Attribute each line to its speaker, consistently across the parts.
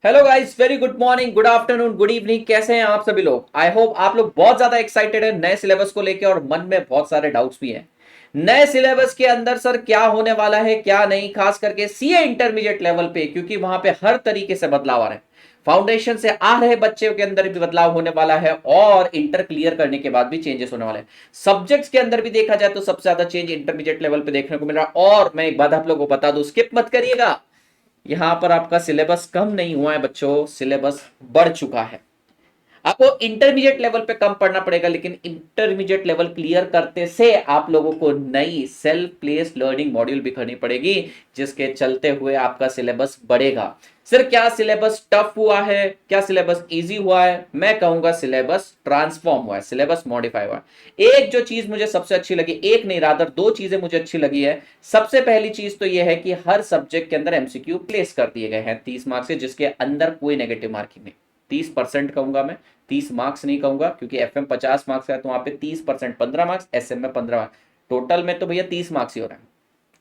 Speaker 1: Hello guys, very good morning, good afternoon, good evening. कैसे हैं आप सभी लोग? आई होप आप लोग बहुत ज्यादा एक्साइटेड है नए सिलेबस को लेके और मन में बहुत सारे डाउट्स भी हैं। नए सिलेबस के अंदर सर क्या होने वाला है क्या नहीं, खास करके सीए इंटरमीडिएट लेवल पे, क्योंकि वहां पे हर तरीके से बदलाव आ रहे हैं। फाउंडेशन से आ रहे बच्चों के अंदर भी बदलाव होने वाला है और इंटर क्लियर करने के बाद भी चेंजेस होने वाले हैं। सब्जेक्ट्स के अंदर भी देखा जाए तो सबसे ज्यादा चेंज इंटरमीडिएट लेवल पे देखने को मिल रहा है। और मैं एक बात आप लोगों को बता दूं, स्किप मत करिएगा। यहां पर आपका सिलेबस कम नहीं हुआ है बच्चों, सिलेबस बढ़ चुका है। आपको इंटरमीडिएट लेवल पे कम पढ़ना पड़ेगा, लेकिन इंटरमीडिएट लेवल क्लियर करते से आप लोगों को नई सेल्फ प्लेस लर्निंग मॉड्यूल भी करनी पड़ेगी, जिसके चलते हुए आपका सिलेबस बढ़ेगा। सर क्या सिलेबस टफ हुआ है, क्या सिलेबस इजी हुआ है? मैं कहूंगा सिलेबस ट्रांसफॉर्म हुआ है, सिलेबस मॉडिफाई हुआ है। एक जो चीज मुझे सबसे अच्छी लगी, एक नहीं रादर दो चीजें मुझे अच्छी लगी है। सबसे पहली चीज तो यह है कि हर सब्जेक्ट के अंदर एमसीक्यू प्लेस कर दिए गए हैं 30 मार्क्स से, जिसके अंदर कोई नेगेटिव मार्किंग नहीं। 30% कहूंगा मैं, 30 मार्क्स नहीं कहूंगा, क्योंकि एफएम 50 मार्क्स का है तो वहां पे 30% 15 मार्क्स, एसएम में 15 मार्क्स। टोटल में तो भैया 30 मार्क्स ही हो रहा है,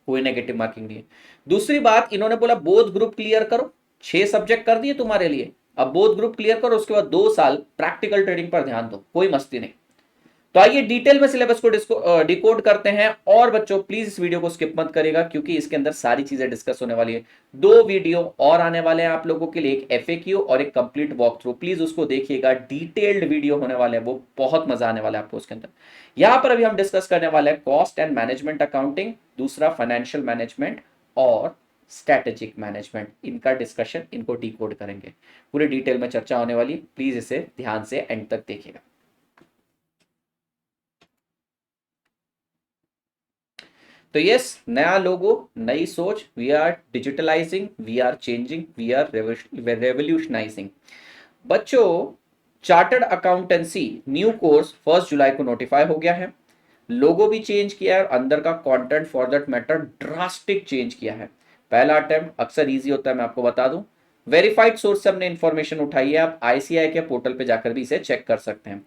Speaker 1: कोई नेगेटिव मार्किंग नहीं है। दूसरी बात, इन्होंने बोला बोथ ग्रुप क्लियर करो। 6 सब्जेक्ट कर दिए तुम्हारे लिए, अब बोथ ग्रुप क्लियर करो, उसके बाद 2 साल प्रैक्टिकल ट्रेडिंग पर ध्यान दो, कोई मस्ती नहीं। तो आइए डिटेल में सिलेबस को डिकोड करते हैं। और बच्चों प्लीज इस वीडियो को स्किप मत करेगा, क्योंकि इसके अंदर सारी चीजें डिस्कस होने वाली है। 2 वीडियो और आने वाले हैं आप लोगों के लिए, एक एफएक्यू और एक कंप्लीट वॉक थ्रू। प्लीज उसको देखिएगा, डिटेल्ड वीडियो होने वाले हैं, वो बहुत मजा आने वाला है आपको उसके अंदर। यहां पर अभी हम डिस्कस करने वाले हैं कॉस्ट एंड मैनेजमेंट अकाउंटिंग, दूसरा फाइनेंशियल मैनेजमेंट और स्ट्रेटेजिक मैनेजमेंट। इनका डिस्कशन, इनको डिकोड करेंगे, पूरे डिटेल में चर्चा होने वाली। प्लीज इसे ध्यान से एंड तक देखिएगा। तो यस, नया लोगो, नई सोच, we are digitalising, we are changing, we are revolutionising. बच्चों, चार्टर्ड अकाउंटेंसी न्यू कोर्स 1 जुलाई को नोटिफाई हो गया है। लोगो भी चेंज किया है और अंदर का content for that matter drastic change किया है। पहला अटेम्प्ट अक्सर इजी होता है, मैं आपको बता दूं। वेरीफाइड सोर्स से हमने इंफॉर्मेशन उठाई है, आप आईसीआई के पोर्टल पे जाकर भी इसे चेक कर सकते हैं।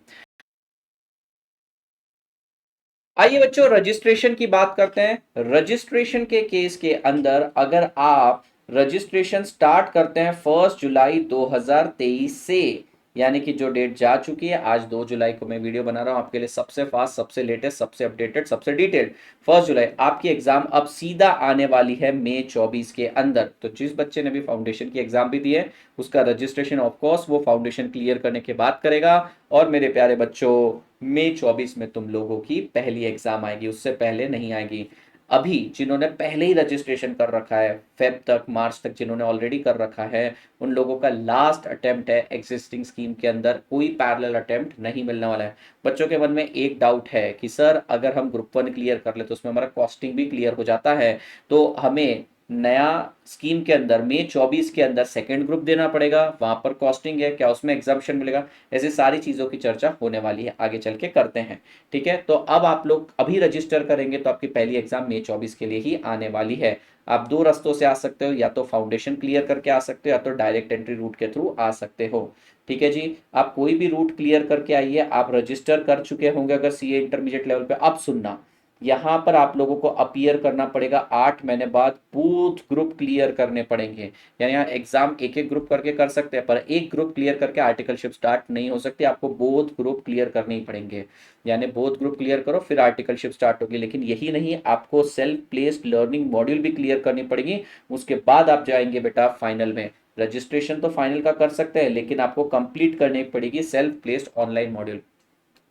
Speaker 1: आइए बच्चों रजिस्ट्रेशन की बात करते हैं। रजिस्ट्रेशन के केस के अंदर अगर आप रजिस्ट्रेशन स्टार्ट करते हैं 1 जुलाई 2023 से, यानी कि जो डेट जा चुकी है, आज 2 जुलाई को मैं वीडियो बना रहा हूं आपके लिए, सबसे फास्ट, सबसे लेटेस्ट, सबसे अपडेटेड, सबसे डिटेल्ड। 1 जुलाई आपकी एग्जाम अब सीधा आने वाली है मई 24 के अंदर। तो जिस बच्चे ने भी फाउंडेशन की एग्जाम भी दी है, उसका रजिस्ट्रेशन ऑफ कोर्स वो फाउंडेशन क्लियर करने के बाद करेगा। और मेरे प्यारे बच्चों, मई 24 में तुम लोगों की पहली एग्जाम आएगी, उससे पहले नहीं आएगी। अभी जिन्होंने पहले ही रजिस्ट्रेशन कर रखा है, फेब तक, मार्च तक जिन्होंने ऑलरेडी कर रखा है, उन लोगों का लास्ट अटेम्प्ट है एग्जिस्टिंग स्कीम के अंदर, कोई पैरेलल अटेम्प्ट नहीं मिलने वाला है। बच्चों के मन में एक डाउट है कि सर अगर हम ग्रुप 1 क्लियर कर ले तो उसमें हमारा कॉस्टिंग भी क्लियर हो जाता है, तो हमें नया स्कीम के अंदर मई 24 के अंदर सेकंड ग्रुप देना पड़ेगा, वहां पर कॉस्टिंग है, क्या उसमें एग्जाम्पशन मिलेगा? ऐसी सारी चीजों की चर्चा होने वाली है, आगे चल के करते हैं। ठीक है, तो अब आप लोग अभी रजिस्टर करेंगे तो आपकी पहली एग्जाम मई 24 के लिए ही आने वाली है। आप 2 रास्तों से आ सकते हो, या तो फाउंडेशन क्लियर करके आ सकते हो, या तो डायरेक्ट एंट्री रूट के थ्रू आ सकते हो। ठीक है जी, आप कोई भी रूट क्लियर करके आइए। आप रजिस्टर कर चुके होंगे अगर सीए इंटरमीडिएट लेवल पे। अब सुनना, यहां पर आप लोगों को अपीयर करना पड़ेगा 8 महीने बाद, बूथ ग्रुप क्लियर करने पड़ेंगे। यानी यहाँ एग्जाम एक एक ग्रुप करके कर सकते हैं, पर एक ग्रुप क्लियर करके आर्टिकलशिप स्टार्ट नहीं हो सकती, आपको बोथ ग्रुप क्लियर करने ही पड़ेंगे। यानी बोथ ग्रुप क्लियर करो फिर आर्टिकलशिप स्टार्ट होगी। लेकिन यही नहीं, आपको सेल्फ प्लेस्ड लर्निंग मॉड्यूल भी क्लियर करनी पड़ेगी, उसके बाद आप जाएंगे बेटा फाइनल में। रजिस्ट्रेशन तो फाइनल का कर सकते हैं, लेकिन आपको कंप्लीट करनी पड़ेगी सेल्फ प्लेस्ड ऑनलाइन मॉड्यूल।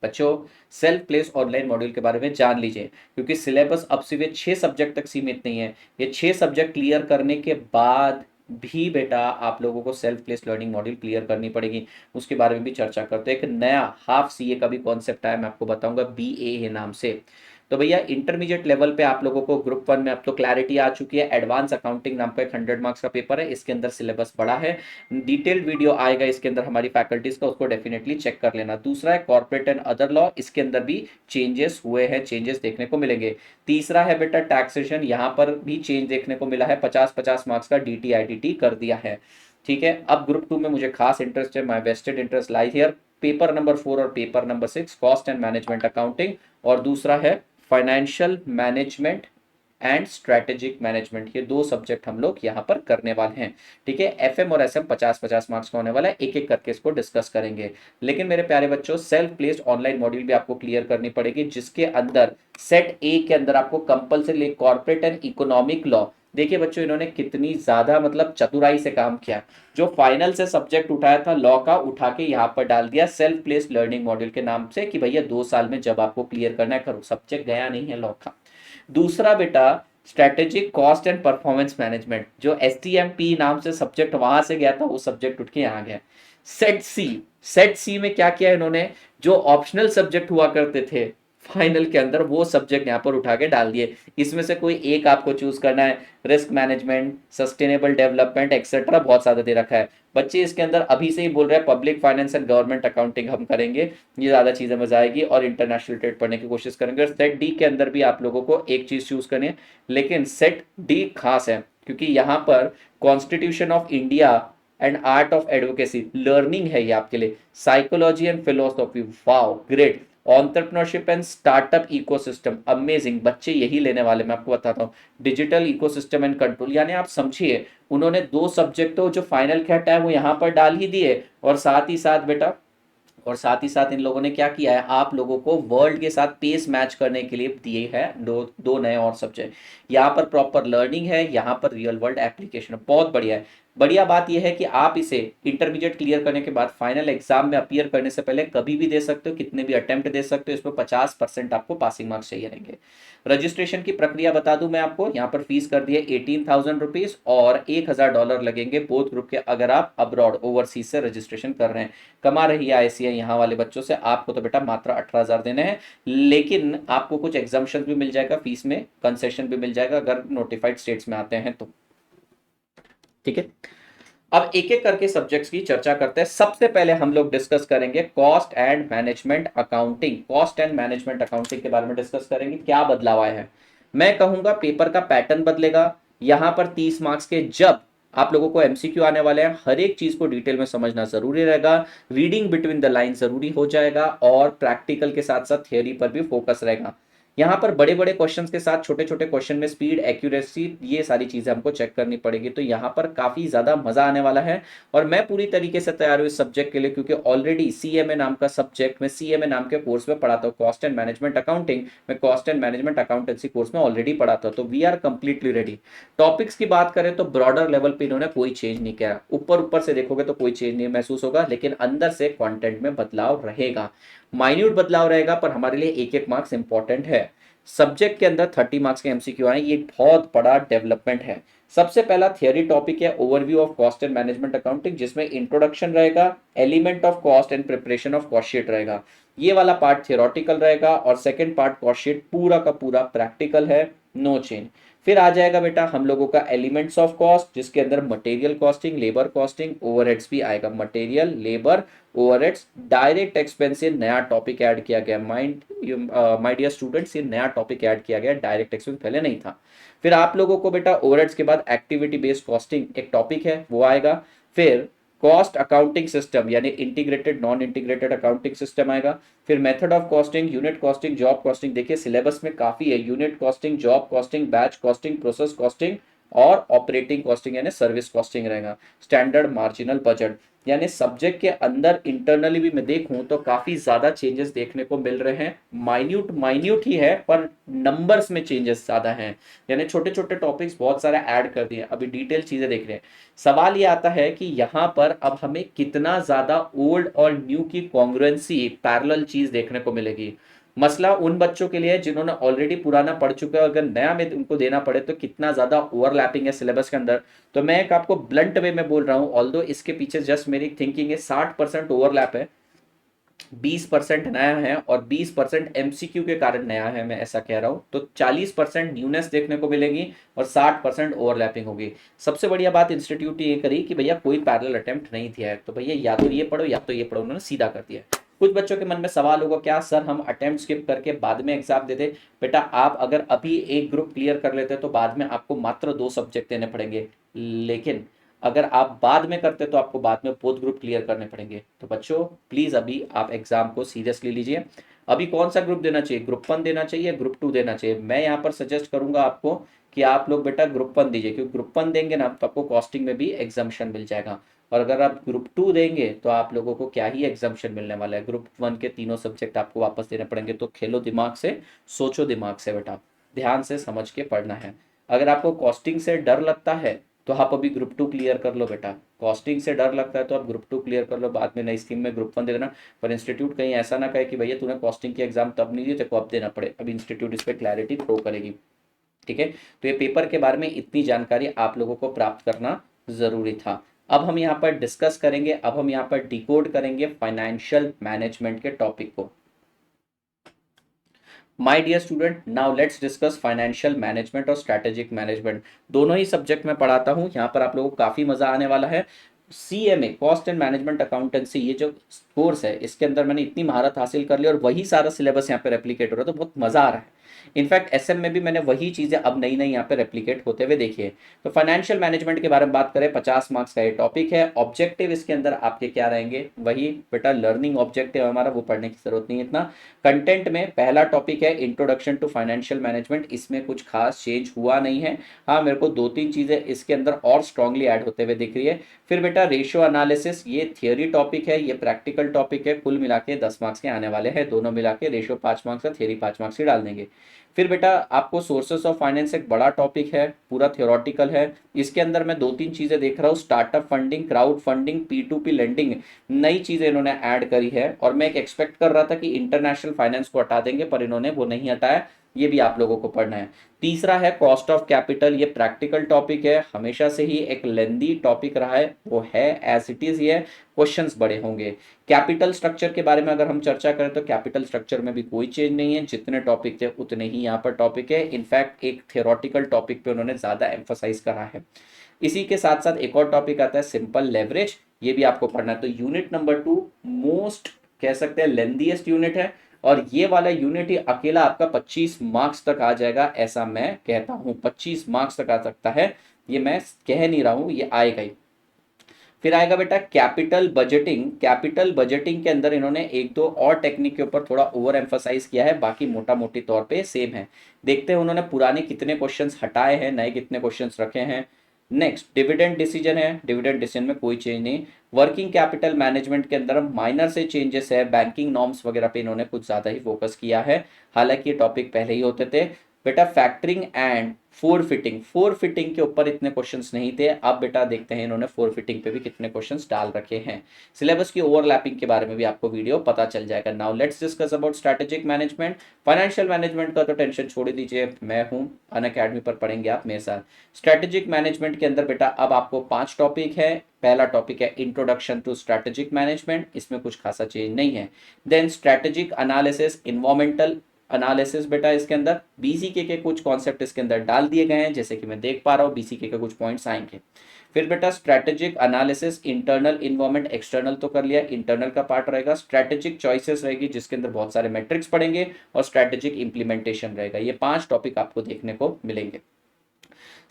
Speaker 1: बच्चों, सेल्फ प्लेस ऑनलाइन मॉड्यूल के बारे में जान लीजिए, क्योंकि सिलेबस अब सिर्फ ये 6 सब्जेक्ट तक सीमित नहीं है। ये 6 सब्जेक्ट क्लियर करने के बाद भी बेटा आप लोगों को self place learning module clear करनी पड़ेगी, उसके बारे में भी चर्चा करते हैं। एक नया हाफ सीए का भी कॉन्सेप्ट आया, मैं आपको बताऊंगा, बीए नाम से। तो भैया इंटरमीडिएट लेवल पे आप लोगों को ग्रुप 1 में अब तो क्लैरिटी आ चुकी है। एडवांस अकाउंटिंग नाम का एक 100 मार्क्स का पेपर है, इसके अंदर सिलेबस बड़ा है, डिटेल्ड वीडियो आएगा इसके अंदर हमारी फैकल्टीज का, उसको डेफिनेटली चेक कर लेना। दूसरा है कॉर्पोरेट एंड अदर लॉ, इसके अंदर भी चेंजेस हुए हैं, चेंजेस देखने को मिलेंगे। तीसरा है बेटा टैक्सेशन, यहाँ पर भी चेंज देखने को मिला है, 50-50 मार्क्स का डीटी आईटीटी कर दिया है। ठीक है, अब ग्रुप 2 में मुझे खास इंटरेस्ट है, my vested interest lie here. Paper number 4 और paper number 6 cost and management accounting, और दूसरा है financial management and strategic management, ये दो सब्जेक्ट हम लोग यहाँ पर करने वाले हैं। ठीक है, एफएम और एसएम 50-50 मार्क्स का होने वाला है, एक एक करके इसको डिस्कस करेंगे। लेकिन मेरे प्यारे बच्चों, सेल्फ प्लेस्ड ऑनलाइन मॉड्यूल भी आपको क्लियर करनी पड़ेगी, जिसके अंदर सेट ए के अंदर आपको compulsory corporate and economic law. देखिए बच्चों, इन्होंने कितनी ज्यादा मतलब चतुराई से काम किया। जो फाइनल से सब्जेक्ट उठाया था लॉ का, उठा के यहाँ पर डाल दिया सेल्फ प्लेस्ड लर्निंग मॉड्यूल के नाम से कि भैया 2 साल में जब आपको क्लियर करना है करो, सब्जेक्ट गया नहीं है लॉ का। दूसरा बेटा, strategic cost and performance management, जो एसटीएमपी नाम से सब्जेक्ट वहां से गया था, वो सब्जेक्ट उठ के यहाँ गया। सेट सी, सेट सी में क्या किया इन्होंने, जो ऑप्शनल सब्जेक्ट हुआ करते थे फाइनल के अंदर, वो सब्जेक्ट यहाँ पर उठा के डाल दिए। इसमें से कोई एक आपको चूज करना है, risk management, sustainable development etcetera, बहुत ज्यादा दे रखा है। बच्चे इसके अंदर अभी से ही बोल रहे हैं public finance and government accounting हम करेंगे, ये ज्यादा चीजें मजा आएगी, और इंटरनेशनल ट्रेड पढ़ने की कोशिश करेंगे। सेट डी के अंदर भी आप लोगों को एक चीज चूज करनी है, लेकिन सेट डी खास है क्योंकि यहाँ पर constitution of India and art of advocacy learning है ये आपके लिए, psychology and philosophy, wow great, entrepreneurship and startup ecosystem, amazing, बच्चे यही लेने वाले, मैं आपको बताता हूँ। डिजिटल इकोसिस्टम एंड कंट्रोल, यानी आप समझिए उन्होंने दो सब्जेक्ट तो जो फाइनल कैट है वो यहाँ पर डाल ही दिए, और साथ ही साथ बेटा, और साथ ही साथ इन लोगों ने क्या किया है, आप लोगों को वर्ल्ड के साथ पेस मैच करने के लिए दिए हैं दो दो नए और सब्जेक्ट। यहाँ पर प्रॉपर लर्निंग है, यहाँ पर रियल वर्ल्ड एप्लीकेशन है, बहुत बढ़िया है। बढ़िया बात यह है कि आप इसे इंटरमीडिएट क्लियर करने के बाद फाइनल एग्जाम में अपीयर करने से पहले कभी भी दे सकते हो, कितने भी अटेम्प्ट दे सकते हो, इसमें 50% आपको पासिंग मार्क्स चाहिए रहेंगे। रजिस्ट्रेशन की प्रक्रिया बता दूं मैं आपको, यहाँ पर फीस कर दी है 18,000 रुपीज, और $1,000 लगेंगे बोथ ग्रुप के, अगर आप अब्रॉड ओवरसीज से रजिस्ट्रेशन कर रहे हैं। कमा रही है आईसीआई यहाँ वाले बच्चों से, आपको तो बेटा मात्र 18,000 देने हैं, लेकिन आपको कुछ एग्जाम्पशन भी मिल जाएगा, फीस में कंसेशन भी मिल जाएगा अगर नोटिफाइड स्टेट्स में आते हैं तो। ठीक है, अब एक एक करके सब्जेक्ट्स की चर्चा करते हैं। सबसे पहले हम लोग डिस्कस करेंगे cost and management accounting. Cost and management accounting के बारे में डिस्कस करेंगे, क्या बदलाव आया है। मैं कहूंगा पेपर का पैटर्न बदलेगा। यहां पर 30 मार्क्स के जब आप लोगों को एमसीक्यू आने वाले हैं, हर एक चीज को डिटेल में समझना जरूरी रहेगा, रीडिंग बिटवीन द लाइन जरूरी हो जाएगा, और प्रैक्टिकल के साथ साथ थियोरी पर भी फोकस रहेगा। यहाँ पर बड़े बड़े क्वेश्चंस के साथ छोटे छोटे क्वेश्चन में स्पीड, एक्यूरेसी, ये सारी चीजें हमको चेक करनी पड़ेगी, तो यहाँ पर काफी ज्यादा मजा आने वाला है। और मैं पूरी तरीके से तैयार हूँ इस सब्जेक्ट के लिए, क्योंकि ऑलरेडी सीएमए नाम का सब्जेक्ट मैं सीएमए नाम के कोर्स में पढ़ाता हूँ, कॉस्ट एंड मैनेजमेंट अकाउंटिंग, मैं cost and management accountancy course में ऑलरेडी पढ़ाता हूँ, तो we are completely ready. Topics की बात करें तो ब्रॉडर लेवल पे इन्होंने कोई चेंज नहीं किया, ऊपर ऊपर से देखोगे तो कोई चेंज नहीं महसूस होगा, लेकिन अंदर से कंटेंट में बदलाव रहेगा, माइन्यूट बदलाव रहेगा, पर हमारे लिए एक एक मार्क्स इंपॉर्टेंट है। सब्जेक्ट के अंदर 30 मार्क्स के एमसीक्यू आए, ये बहुत बड़ा डेवलपमेंट है। सबसे पहला थियरी टॉपिक है overview of cost and management accounting, जिसमें इंट्रोडक्शन रहेगा, element of cost and preparation of cost sheet रहेगा, ये वाला पार्ट थियोरटिकल रहेगा, और सेकंड पार्ट कॉस्ट शीट पूरा का पूरा प्रैक्टिकल है, नो चेंज। फिर आ जाएगा बेटा हम लोगों का एलिमेंट्स ऑफ कॉस्ट, जिसके अंदर material costing, labour costing, overheads भी आएगा, material, labour, overheads, direct expense, ये नया टॉपिक ऐड किया गया, माय डियर स्टूडेंट्स, ये नया टॉपिक ऐड किया गया, डायरेक्ट एक्सपेंस पहले नहीं था। फिर आप लोगों को बेटा ओवरहेड्स के बाद एक्टिविटी बेस्ड कॉस्टिंग एक टॉपिक है, वो आएगा। फिर कॉस्ट अकाउंटिंग सिस्टम, यानी integrated non integrated accounting system आएगा। फिर method of costing, unit costing, job costing, देखिए सिलेबस में काफी है, unit costing, job costing, batch costing, process costing, और ऑपरेटिंग कॉस्टिंग यानी सर्विस कॉस्टिंग रहेगा। स्टैंडर्ड मार्जिनल बजट, यानी सब्जेक्ट के अंदर इंटरनली भी मैं देखूं तो काफी ज्यादा चेंजेस देखने को मिल रहे हैं, माइन्यूट माइन्यूट ही है पर नंबर्स में चेंजेस ज्यादा हैं, यानी छोटे छोटे टॉपिक्स बहुत सारे ऐड कर दिए, अभी डिटेल चीजें देख रहे हैं। सवाल ये आता है कि यहाँ पर अब हमें कितना ज्यादा ओल्ड और न्यू की कॉन्ग्रुएंसी, पैरेलल चीज देखने को मिलेगी। मसला उन बच्चों के लिए है जिन्होंने ऑलरेडी पुराना पढ़ चुका है, अगर नया में उनको देना पड़े तो कितना ज्यादा ओवरलैपिंग है सिलेबस के अंदर। तो मैं एक आपको ब्लंट वे में बोल रहा हूं, ऑल्दो इसके पीछे जस्ट मेरी थिंकिंग है, 60% ओवरलैप है, 20% नया है, और 20% एमसीक्यू के कारण नया है, मैं ऐसा कह रहा हूं। तो 40% न्यूनेस देखने को मिलेगी और 60% ओवरलैपिंग होगी। सबसे बढ़िया बात इंस्टीट्यूट ये करी कि भैया कोई पैरेलल अटेम्प्ट नहीं दिया है, तो भैया या तो ये पढ़ो या तो ये पढ़ो, उन्होंने सीधा कर दिया। कुछ बच्चों के मन में सवाल होगा, क्या सर हम अटेम्प्ट स्किप करके बाद में एग्जाम देते। बेटा आप अगर अभी एक ग्रुप क्लियर कर लेते तो बाद में आपको मात्र 2 सब्जेक्ट देने पड़ेंगे, लेकिन अगर आप बाद में करते तो आपको बाद में बोथ ग्रुप क्लियर करने पड़ेंगे। तो बच्चों प्लीज अभी आप एग्जाम को सीरियसली लीजिए। अभी कौन सा ग्रुप देना चाहिए, ग्रुप 1 देना चाहिए, ग्रुप 2 देना चाहिए। मैं यहाँ पर सजेस्ट करूंगा आपको कि आप लोग बेटा ग्रुप 1 दीजिए, क्योंकि ग्रुप 1 देंगे ना तो आपको कॉस्टिंग में भी एग्जाम्शन मिल जाएगा, और अगर आप ग्रुप 2 देंगे तो आप लोगों को क्या ही एग्जाम्शन मिलने वाला है, ग्रुप 1 के तीनों सब्जेक्ट आपको वापस देने पड़ेंगे। तो खेलो दिमाग से, सोचो दिमाग से बेटा, ध्यान से समझ के पढ़ना है। अगर आपको कॉस्टिंग से डर लगता है तो आप अभी ग्रुप 2 क्लियर कर लो बेटा, कॉस्टिंग से डर लगता है तो आप ग्रुप 2 क्लियर कर लो, बाद में नई स्कीम में ग्रुप 1 दे देना। पर इंस्टीट्यूट कहीं ऐसा ना कहे कि भैया तूने कॉस्टिंग की एग्जाम तब नहीं दी, तेरे को अब देना पड़े, अब इंस्टीट्यूट इस पर क्लैरिटी थ्रो करेगी। ठीक है, तो ये पेपर के बारे में इतनी जानकारी आप लोगों को प्राप्त करना जरूरी था। अब हम यहाँ पर डिस्कस करेंगे, अब हम यहाँ पर डिकोड करेंगे फाइनेंशियल मैनेजमेंट के टॉपिक को। My dear student, now let's discuss financial management और स्ट्रैटेजिक मैनेजमेंट। दोनों ही सब्जेक्ट में पढ़ाता हूँ, यहाँ पर आप लोगों को काफी मजा आने वाला है। CMA, cost and management accountancy, ये जो कोर्स है इसके अंदर मैंने इतनी महारत हासिल कर ली और वही सारा सिलेबस यहाँ पे रेप्लीकेट हो रहा है, तो बहुत मजा आ रहा है। इनफैक्ट SM में भी मैंने वही चीजें अब नई नई यहाँ पे रेप्लीकेट होते हुए देखी है। तो फाइनेंशियल मैनेजमेंट के बारे में बात करें, 50 मार्क्स का ये टॉपिक है। ऑब्जेक्टिव इसके अंदर आपके क्या रहेंगे, वही बेटा लर्निंग ऑब्जेक्टिव हमारा, वो पढ़ने की जरूरत नहीं है इतना। कंटेंट में पहला टॉपिक है इंट्रोडक्शन टू फाइनेंशियल मैनेजमेंट, इसमें कुछ खास चेंज हुआ नहीं है। हाँ, मेरे को 2-3 चीजें इसके अंदर और स्ट्रांगली ऐड होते हुए दिख रही है। फिर बेटा रेशियो एनालिसिस, ये थियोरी टॉपिक है, ये प्रैक्टिकल टॉपिक है, कुल मिला के 10 मार्क्स के आने वाले हैं, दोनों मिला के रेशियो 5 मार्क्स का, थियोरी 5 मार्क्स की डाल देंगे। फिर बेटा आपको सोर्सेस ऑफ फाइनेंस एक बड़ा टॉपिक है, पूरा थियोरटिकल है। इसके अंदर मैं 2-3 चीजें देख रहा हूँ, startup funding, crowd funding, P2P lending, नई चीजें इन्होंने ऐड करी है। और मैं एक एक्सपेक्ट कर रहा था कि इंटरनेशनल फाइनेंस को हटा देंगे, पर इन्होंने वो नहीं हटाया, ये भी आप लोगों को पढ़ना है। तीसरा है कॉस्ट ऑफ कैपिटल, ये प्रैक्टिकल टॉपिक है, हमेशा से ही एक लेंदी टॉपिक रहा है, वो है एज इट इज, ये क्वेश्चंस बड़े होंगे। कैपिटल स्ट्रक्चर के बारे में अगर हम चर्चा करें तो कैपिटल स्ट्रक्चर में भी कोई चेंज नहीं है, जितने टॉपिक थे उतने ही यहाँ पर टॉपिक है। इनफैक्ट एक थियोरटिकल टॉपिक पे उन्होंने ज्यादा एम्फोसाइज करा है। इसी के साथ साथ एक और टॉपिक आता है सिंपल लेवरेज, ये भी आपको पढ़ना है। तो यूनिट नंबर 2 मोस्ट कह सकते हैं लेंदीएस्ट यूनिट है, और ये वाला यूनिट ही अकेला आपका 25 मार्क्स तक आ जाएगा, ऐसा मैं कहता हूं। 25 मार्क्स तक आ सकता है, ये मैं कह नहीं रहा हूं, ये आएगा ही। फिर आएगा बेटा कैपिटल बजटिंग। कैपिटल बजटिंग के अंदर इन्होंने एक दो और टेक्निक के ऊपर थोड़ा ओवर एम्फोसाइज किया है, बाकी मोटा मोटी तौर पे सेम है। देखते हैं उन्होंने पुराने कितने क्वेश्चंस हटाए हैं, नए कितने क्वेश्चंस रखे हैं। नेक्स्ट डिविडेंड डिसीजन है, डिविडेंड डिसीजन में कोई चेंज नहीं। वर्किंग कैपिटल मैनेजमेंट के अंदर माइनर से चेंजेस है, बैंकिंग नॉर्म्स वगैरह पे इन्होंने कुछ ज्यादा ही फोकस किया है, हालांकि ये टॉपिक पहले ही होते थे। बेटा factoring and four fitting, four fitting के ऊपर इतने क्वेश्चंस नहीं थे, अब बेटा देखते हैं इन्होंने फोर फिटिंग पे भी कितने क्वेश्चंस डाल रखे हैं। सिलेबस की ओवरलैपिंग के बारे में भी आपको वीडियो पता चल जाएगा। Now let's discuss about strategic management. Financial management का तो टेंशन छोड़ ही दीजिए, मैं हूं अनअकैडमी पर, पढ़ेंगे आप मेरे साथ। स्ट्रेटेजिक मैनेजमेंट के अंदर बेटा अब आपको 5 टॉपिक है। पहला टॉपिक है इंट्रोडक्शन टू स्ट्रेटेजिक मैनेजमेंट, इसमें कुछ खासा चेंज नहीं है। Then strategic analysis, environmental analysis, बेटा इसके अंदर BCK के कुछ कॉन्सेप्ट इसके अंदर डाल दिए गए हैं, जैसे कि मैं देख पा रहा हूँ BCK के कुछ पॉइंट्स आएंगे। फिर बेटा strategic analysis, internal environment, external तो कर लिया, इंटरनल का पार्ट रहेगा। स्ट्रेटेजिक चॉइसेस रहेगी जिसके अंदर बहुत सारे मैट्रिक्स पढ़ेंगे, और स्ट्रेटेजिक इंप्लीमेंटेशन रहेगा। ये 5 टॉपिक आपको देखने को मिलेंगे।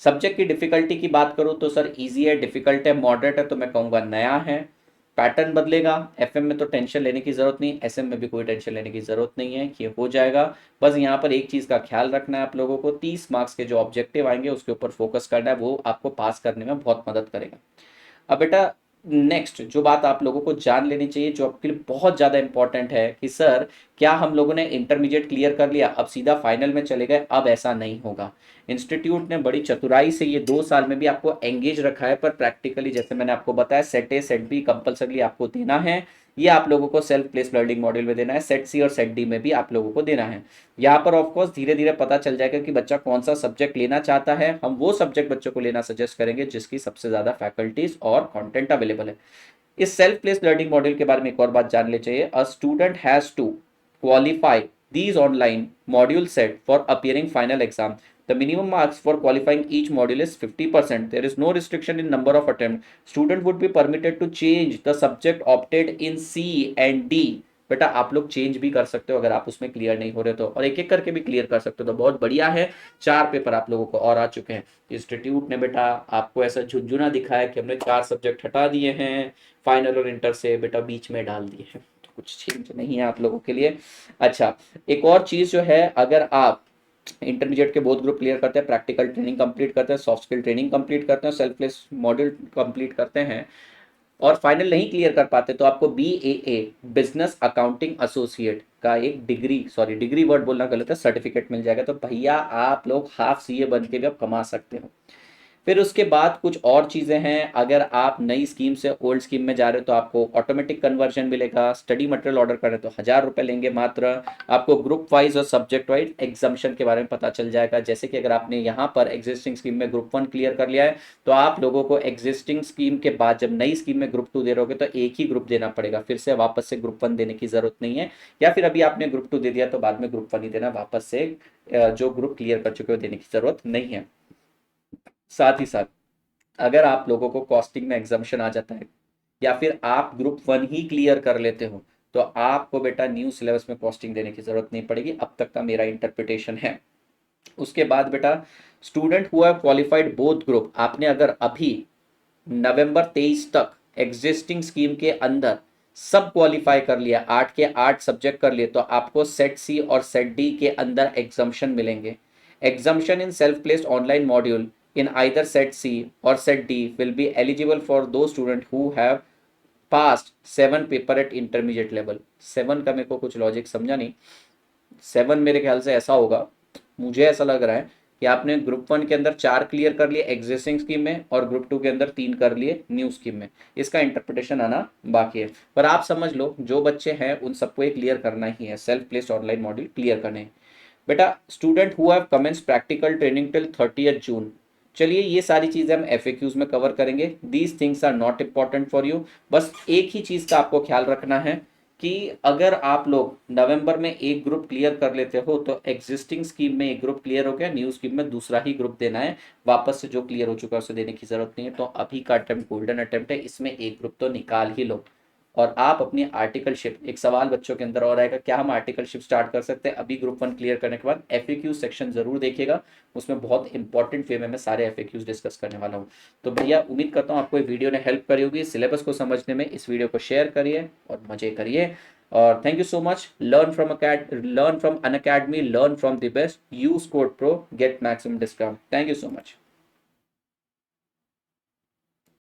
Speaker 1: सब्जेक्ट की डिफिकल्टी की बात करूं तो सर इजी है, डिफिकल्ट है, मॉडरेट है, तो मैं कहूंगा नया है। पैटर्न बदलेगा, FM में तो टेंशन लेने की जरूरत नहीं, SM में भी कोई टेंशन लेने की जरूरत नहीं है, ये हो जाएगा। बस यहाँ पर एक चीज का ख्याल रखना है आप लोगों को, 30 मार्क्स के जो ऑब्जेक्टिव आएंगे उसके ऊपर फोकस करना है, वो आपको पास करने में बहुत मदद करेगा। अब बेटा नेक्स्ट जो बात आप लोगों को जान लेनी चाहिए, जो आपके लिए बहुत ज्यादा इंपॉर्टेंट है, कि सर क्या हम लोगों ने इंटरमीडिएट क्लियर कर लिया अब सीधा फाइनल में चले गए, अब ऐसा नहीं होगा। इंस्टीट्यूट ने बड़ी चतुराई से ये 2 साल में भी आपको एंगेज रखा है, पर प्रैक्टिकली जैसे मैंने आपको बताया set A set B compulsory आपको देना है, ये आप लोगों को सेल्फ प्लेस लर्निंग मॉड्यूल में देना है, सेट C और सेट D में भी आप लोगों को देना है। यहाँ पर ऑफकोर्स धीरे धीरे पता चल जाएगा कि बच्चा कौन सा सब्जेक्ट लेना चाहता है, हम वो सब्जेक्ट बच्चों को लेना सजेस्ट करेंगे जिसकी सबसे ज्यादा फैकल्टीज और कंटेंट अवेलेबल है। इस सेल्फ प्लेस लर्निंग मॉड्यूल के बारे में एक और बात जान ले चाहिए, a student has to qualify these online module set for appearing final exam. The minimum marks for qualifying each module is 50%. There is no restriction in number of attempts. Student would be permitted to change the subject opted in C and D. बेटा आप लोग change भी कर सकते हो अगर आप उसमें क्लियर नहीं हो रहे तो, और एक एक करके भी क्लियर कर सकते हो, तो बहुत बढ़िया है। 4 पेपर आप लोगों को और आ चुके हैं। इंस्टीट्यूट ने बेटा आपको ऐसा झुंझुना दिखाया कि हमने 4 सब्जेक्ट हटा दिए हैं, फाइनल और इंटर से बेटा बीच में डाल दिए हैं, तो कुछ चेंज नहीं है आप लोगों के लिए। अच्छा, एक और चीज जो है, अगर आप इंटरमीडिएट के बोथ ग्रुप क्लियर करते हैं, प्रैक्टिकल ट्रेनिंग कंप्लीट करते हैं, सॉफ्ट स्किल ट्रेनिंग कंप्लीट करते हैं, सेल्फ प्लेस मॉड्यूल कंप्लीट करते हैं और फाइनल नहीं क्लियर कर पाते तो आपको BAA बिजनेस अकाउंटिंग एसोसिएट का एक डिग्री, सॉरी डिग्री वर्ड बोलना गलत है, सर्टिफिकेट मिल जाएगा। तो भैया आप लोग हाफ CA बन के भी अब कमा सकते हो। फिर उसके बाद कुछ और चीज़ें हैं, अगर आप नई स्कीम से ओल्ड स्कीम में जा रहे हो तो आपको ऑटोमेटिक कन्वर्जन मिलेगा। स्टडी मटेरियल ऑर्डर करें तो 1000 रुपये लेंगे मात्र। आपको ग्रुप वाइज और सब्जेक्ट वाइज एग्जाम्शन के बारे में पता चल जाएगा। जैसे कि अगर आपने यहाँ पर एग्जिस्टिंग स्कीम में ग्रुप 1 क्लियर कर लिया है तो आप लोगों को एग्जिस्टिंग स्कीम के बाद जब नई स्कीम में ग्रुप 2 दे रहोगे तो एक ही ग्रुप देना पड़ेगा, फिर से वापस से ग्रुप 1 देने की जरूरत नहीं है। या फिर अभी आपने ग्रुप 2 दे दिया तो बाद में ग्रुप 1 ही देना, वापस से जो ग्रुप क्लियर कर चुके हो देने की जरूरत नहीं है। साथ ही साथ अगर आप लोगों को कॉस्टिंग में एग्जाम्शन आ जाता है या फिर आप ग्रुप 1 ही क्लियर कर लेते हो तो आपको बेटा न्यू सिलेबस में कॉस्टिंग देने की जरूरत नहीं पड़ेगी, अब तक का मेरा इंटरप्रिटेशन है। उसके बाद बेटा student who have qualified both group, आपने अगर अभी नवंबर 23 तक एग्जिस्टिंग स्कीम के अंदर सब क्वालिफाई कर लिया, 8 के 8 सब्जेक्ट कर लिए, तो आपको set C or set D के अंदर एग्जाम्शन मिलेंगे। Exemption in self paced online module in either set C or set D will be eligible for those student who have passed 7 paper at intermediate level. 7 का मेरे को कुछ logic समझा नहीं। 7 मेरे ख्याल से ऐसा होगा, मुझे ऐसा लग रहा है कि आपने ग्रुप 1 के अंदर 4 क्लियर कर लिए एग्जिस्टिंग स्कीम में और ग्रुप 2 के अंदर 3 कर लिए न्यू स्कीम में। इसका इंटरप्रिटेशन आना बाकी है, पर आप समझ लो जो बच्चे हैं उन सबको ये क्लियर करना ही है, self paced online module clear करने हैं। बेटा student who have commence practical training till 30 June, चलिए ये सारी चीज़ें हम FAQs में कवर करेंगे। These things are not important for you. बस एक ही चीज़ का आपको ख्याल रखना है कि अगर आप लोग नवंबर में एक ग्रुप क्लियर कर लेते हो तो एग्जिस्टिंग स्कीम में एक ग्रुप क्लियर हो गया, न्यू स्कीम में दूसरा ही ग्रुप देना है। वापस से जो क्लियर हो चुका है उसे देने की जरूरत नहीं है। तो अभी का अटेम्प्ट गोल्डन अटेम्प्ट है, इसमें एक ग्रुप तो निकाल ही लो। और आप अपनी आर्टिकलशिप, एक सवाल बच्चों के अंदर और आएगा, क्या हम आर्टिकलशिप स्टार्ट कर सकते हैं अभी ग्रुप 1 क्लियर करने के बाद? FAQ सेक्शन जरूर देखिएगा, उसमें बहुत इंपॉर्टेंट वे में मैं सारे FAQs डिस्कस करने वाला हूँ। तो भैया उम्मीद करता हूँ आपको ये वीडियो ने हेल्प करी होगी सिलेबस को समझने में। इस वीडियो को शेयर करिए और मजे करिए। और thank you so much. Learn from Unacademy, learn from the best, use code pro, get maximum discount. Thank you so much.